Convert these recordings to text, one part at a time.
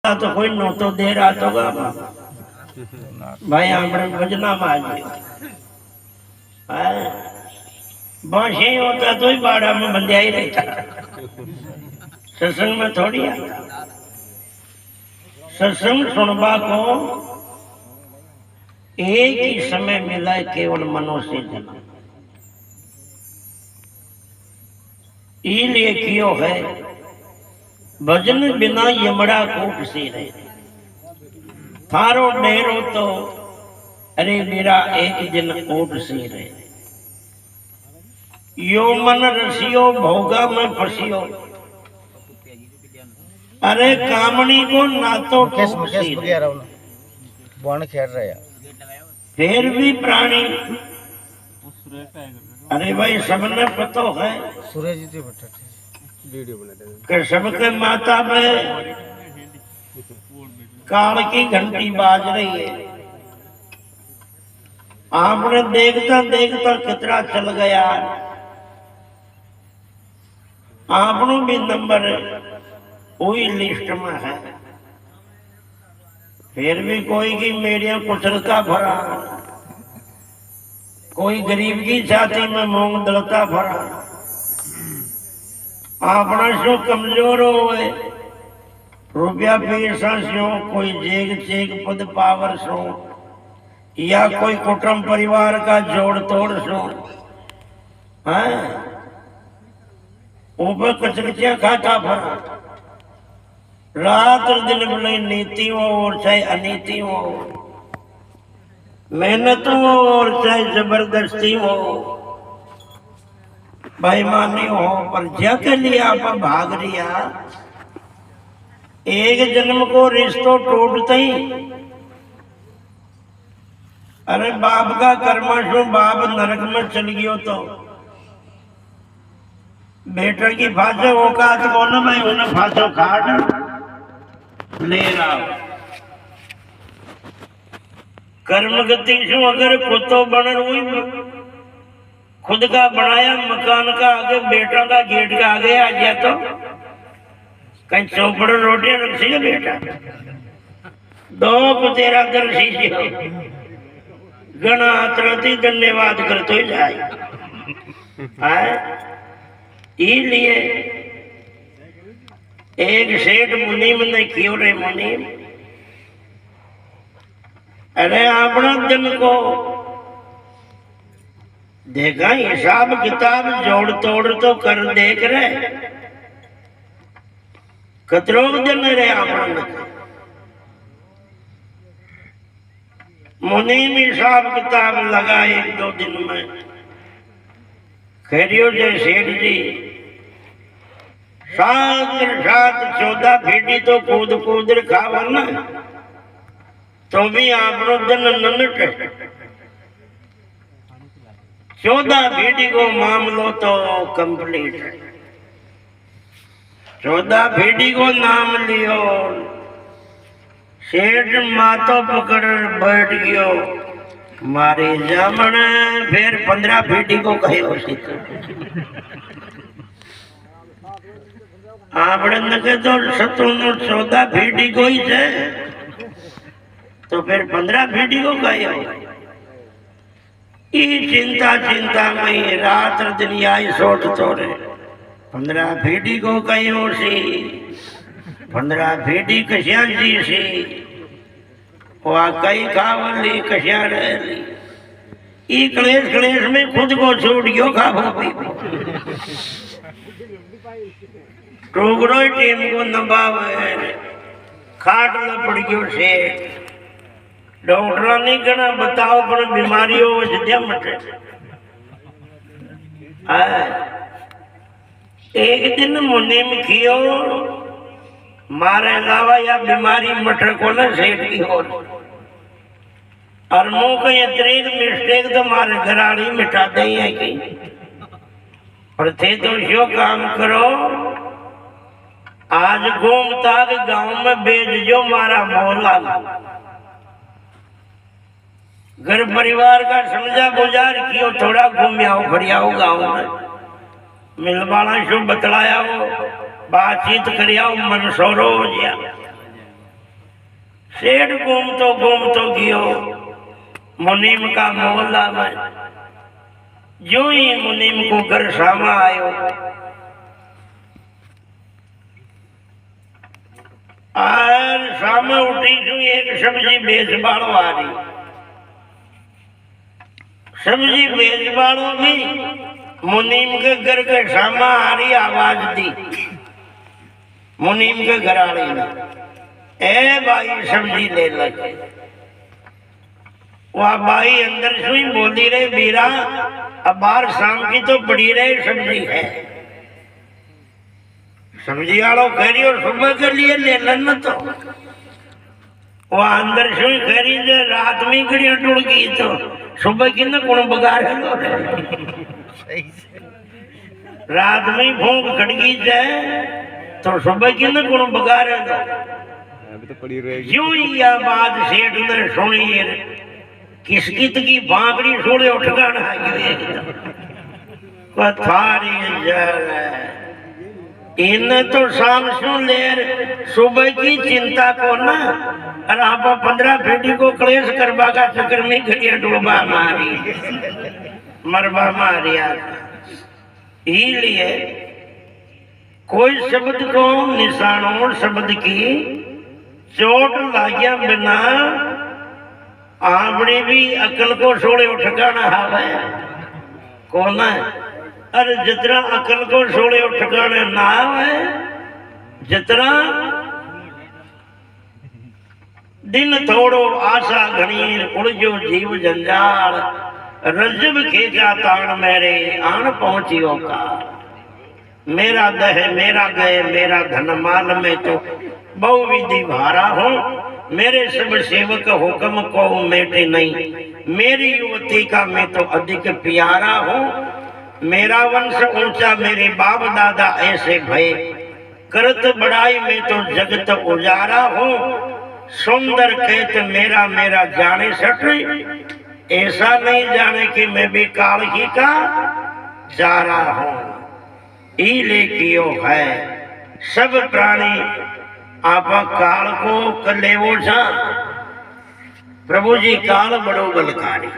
तो कोई नोटो दे रहा तो भाई हमने भजना मार बस यही होता तो ही बाड़ा में बंदिया ही रहता, सत्संग में थोड़ी आता। सत्संग सुनबा को एक ही समय मिला है, केवल मनुष्य जन्म इसलिए कियो है भजन बिना यमड़ा कोट से रहे। थारो डेरो तो अरे मेरा एक दिन कोट से रहे। यो मन रसियो भोगा में फसियो, अरे कामनी को ना तो फिर भी प्राणी। अरे भाई सबने पता है कि सबके माता में काल की घंटी बाज रही है। आपने देखता देखता कितना चल गया, आपनो भी नंबर वही लिस्ट में है। फिर भी कोई की मेरिया कुचलता भरा, कोई गरीब की छाती में मूंग दलता भरा। अपना शो कमजोर हो रुपया पैसा सो, कोई जेग चेग पद पावर सो, या कोई कुटुंब परिवार का जोड़ तोड़ सो, है ऊपर कचकचिया खाता भरा। रात और दिन भले नीति हो और चाहे अनीति हो, मेहनत हो और चाहे जबरदस्ती हो, बेईमानी हो, पर जग लिए आप भाग रिया। एक जन्म को रिश्तों टूटते ही, अरे बाप का कर्मा शो बाप नरक में चल गयो तो बेटा की फांसो औकात को न मैं उन्हें फांसो काट ले रहा। कर्म गति शो अगर कुत्तो बन हुई, खुद का बनाया मकान का आगे बेटा का गेट का आगे आ गया तो कहीं चौपड़ रोटियां रखी बेटा दो को तेरा दर्शी गणा तरती धन्यवाद करते तो जाए। इसलिए एक सेठ मुनीम ने क्यों रे मुनीम, अरे अपना दिन को देखा हिसाब किताब जोड़ तोड़ तो कर देख रहे कतरों दिन रे अपना मुनीम हिसाब किताब लगा एक दो दिन में। खैरियो जे सेठ जी 14 फीटी तो कूद कूद खावा न तो भी आपनो दिन ननट 14 फीटी को मामलो तो कंप्लीट है। 14 फीटी को नाम लियो, सेठ मातो पकड़ बैठ गयो मारे जामण। फिर 15 फीटी को कहो आपने नके तो 14 फीटी को ही है तो फिर 15 फीटी को कहो। चिंता चिंता में रात दिन आई सोट तोड़े 15 फीटी को कहो सी 15 फीटी कश्या जी सी वह कई खावली कश्या रही। ई क्लेश क्लेश में खुद को छोड़ गयो खावो टोकरो टीम को नबावे खाट में पड़ गयो से डॉक्टर नहीं कहना बताओ पर बीमारियों वजह मटे। एक दिन मुनीम कियो मारे अलावा या बीमारी मटर को न सेठ की हो और मुंह कहीं अतिरिक्त मिस्टेक तो मारे घराड़ी मिटा दे है कि और थे तो जो काम करो आज घूमता गांव में बेच जो मारा मोहल्ला घर परिवार का समझा गुजार कियो थोड़ा घूमियाओ फरियाओ गाँव में मिलवाना शो बतलाया हो बातचीत करिया मन सोरो हो गया। सेठ घूमतो गयो मुनीम का मोहल्ला में। जो ही मुनीम को घर सामा आयो, और सामा उठी जो एक सब्जी बेचबाड़ो आ रही। सब्जी बेचबाड़ो भी मुनीम के घर के सामा आ रही, आवाज दी मुनीम के घर आ रही ने, ए भाई सब्जी ले लगे। वह बाई अंदर से ही बोली रहे, बीरा अब बाहर शाम की तो पड़ी रहे सब्जी है। सब्जी वालों कह रही और सुबह के लिए ले लेना। तो वह अंदर से ही कह रही है, रात में घड़ियां टूट गई तो सुबह की ना कौन बगाड़ लो। रात में भूख खड़ गई जाए तो सुबह की ना कौन बगाड़ दो। यूं ही यह बात सेठ ने सुनी, किसकित की बांकड़ी छोड़े उठ गाना थारी इन तो शाम सुन लेर सुबह की चिंता को ना, और आप 15 फीटी को क्लेश करवा का चक्कर में घड़िया डूबा मारी मरबा मारिया। ही लिए कोई शब्द को निशानों शब्द की चोट लागिया बिना आपने भी अकल को छोड़े ठिकाना हावे कौन है। अरे जितना अकल को छोड़े ठिकाने ना है, जितना दिन थोड़ो आशा घनी उड़जो जीव जंजाल, रजब खेचा ताण मेरे आन पहुंचियो का। मेरा दह मेरा गए मेरा धन माल में तो बहुविधि भारा हूँ, मेरे सब सेवक हुक्म को मेटे नहीं। मेरी युवती का मैं तो अधिक प्यारा हूँ, मेरा वंश ऊंचा मेरे बाप दादा ऐसे भय। करत बड़ाई में तो जगत उजारा हूँ, सुंदर कहत मेरा मेरा जाने सट। ऐसा नहीं जाने कि मैं भी काल ही का चारा हूँ। ईले कियो है सब प्राणी आप काल को कलेवो छा। प्रभु जी काल बड़ो बलकारी,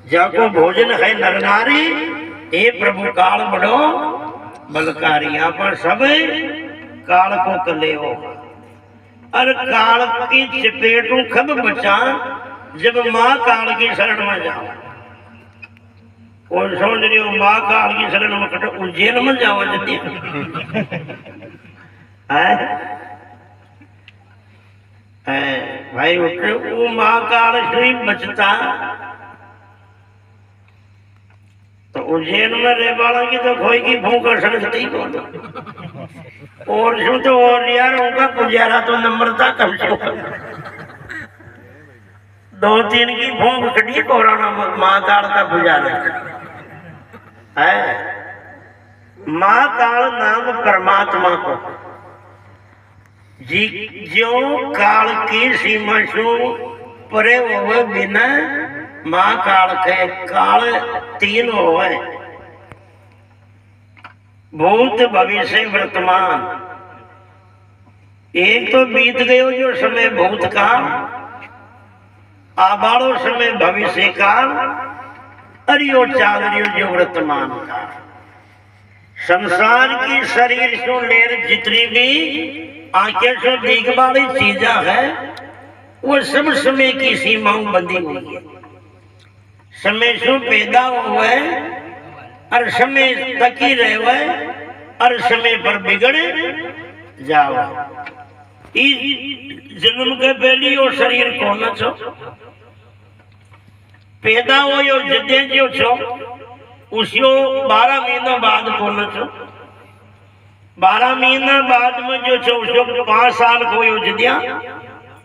जाको भोजन है नर नारी, ए प्रभु काल बड़ो बलकारी। आप सब काल को कलेवो। और काल की चपेटों कब बचा, जब माँ काल की शरण में जाओ। और सोच रही हो माँ काल की शरण में कटो उज्जैन में जाओ जल्दी भाई उठे वो महाकाल से बचता तो उज्जैन में रह वाला की तो कोई की भूख सकती को। और शू तो और यार उनका पुजारा तो नंबर था कम से कम 2-3 की भूख कटी कोरोना महाकाल का पुजारा है। महाकाल नाम परमात्मा को जी जो काल की सीमा से परे हुए बिना महाकाल के काल 3 हुए, भूत भविष्य वर्तमान। एक तो बीत गयो जो समय भूत काल, आबाड़ो समय भविष्य काल, अरियो चाल रियो जो वर्तमान काल। संसार की शरीर से लेर जितनी भी आंखें से देख वाली चीजा है वो सब समय की सीमाओं बंधी हुई है। समय से पैदा हुए और समय तक ही रहे और समय पर बिगड़ जाओ। इस जन्म के पहली वो शरीर कौन छो पैदा हो यो जदे जो छो उसियो 12 महीना बाद कौन छो। 12 महीना बाद में जो छो उसको 5 साल को यो जदिया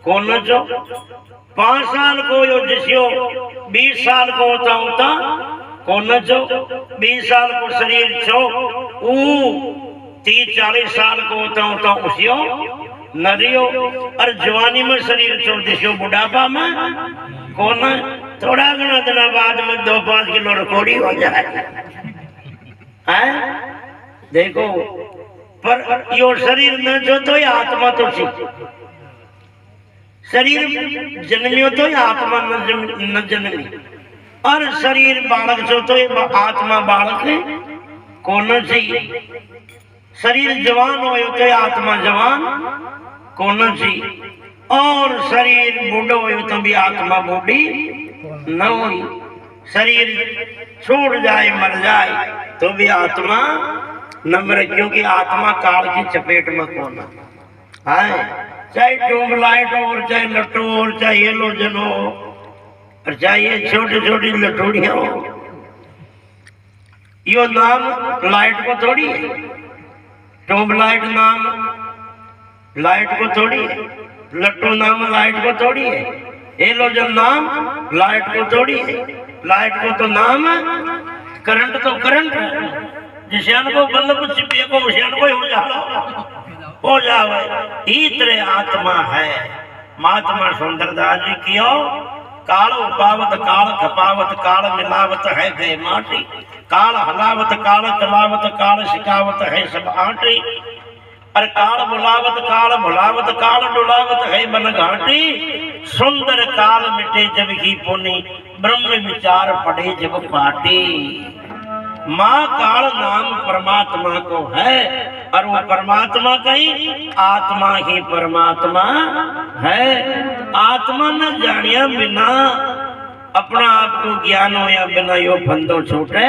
कौन छो। 5 साल को यो जिसियो 20 साल को होता कौन छो। 20 साल को शरीर छो ऊ 30-40 साल को होता उसियो नरियो। और जवानी में शरीर छो जिसियो बुढ़ापा में कौन थोड़ा घना दिन बाद में 2-5 किलो रकोड़ी हो जाए है। देखो पर यो शरीर न जो तो ये आत्मा तो सी शरीर जन्मियो तो आत्मा न जन्मी, और शरीर बालक छो तो आत्मा बालक को न चाहिए। शरीर जवान हो तो आत्मा जवान को न चाहिए, और शरीर बूढ़ो हो तो भी आत्मा बूढ़ी न हो। शरीर छोड़ जाए मर जाए तो भी आत्मा न मरे, क्योंकि आत्मा काल की चपेट में कौन है। चाहे ट्यूबलाइट हो, चाहे लट्टू हो, चाहे हेलोजन हो, और चाहे छोटी छोटी लटूड़ियां हो, यो नाम लाइट को थोड़ी है। ट्यूबलाइट नाम लाइट को थोड़ी है, लट्टू नाम लाइट को थोड़ी है, हेलोजन नाम लाइट को थोड़ी है। लाइट को तो नाम करंट तो करंट है, जिसे को बल्ब चिपिए को उसे हो जावे। इतरे आत्मा है। महात्मा सुंदरदास जी कियो काल उपावत काल खपावत काल मिलावत है गए माटी, काल हलावत काल चलावत काल सिखावत है सब आटी, और काल बुलावत काल भुलावत काल डुलावत है बन घाटी, सुंदर काल मिटे जब ही पुनि ब्रह्म विचार पड़े जब पाटी। माँ काल नाम परमात्मा को है, और वो परमात्मा कहीं आत्मा ही परमात्मा है। आत्मा न जानिया बिना अपना आप को ज्ञान हो या बिना यो फंदो छूटे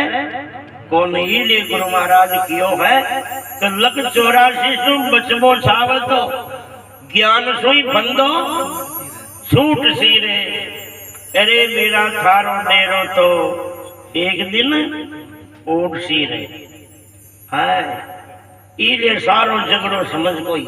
को नहीं। ले गुरु महाराज कियो है तो लख 84 सु बचबो सावत, ज्ञान सोई फंदो छूट सीरे। अरे मेरा थारो डेरो तो एक दिन उठ सी रहे है। इले सारो झगड़ो समझ को ही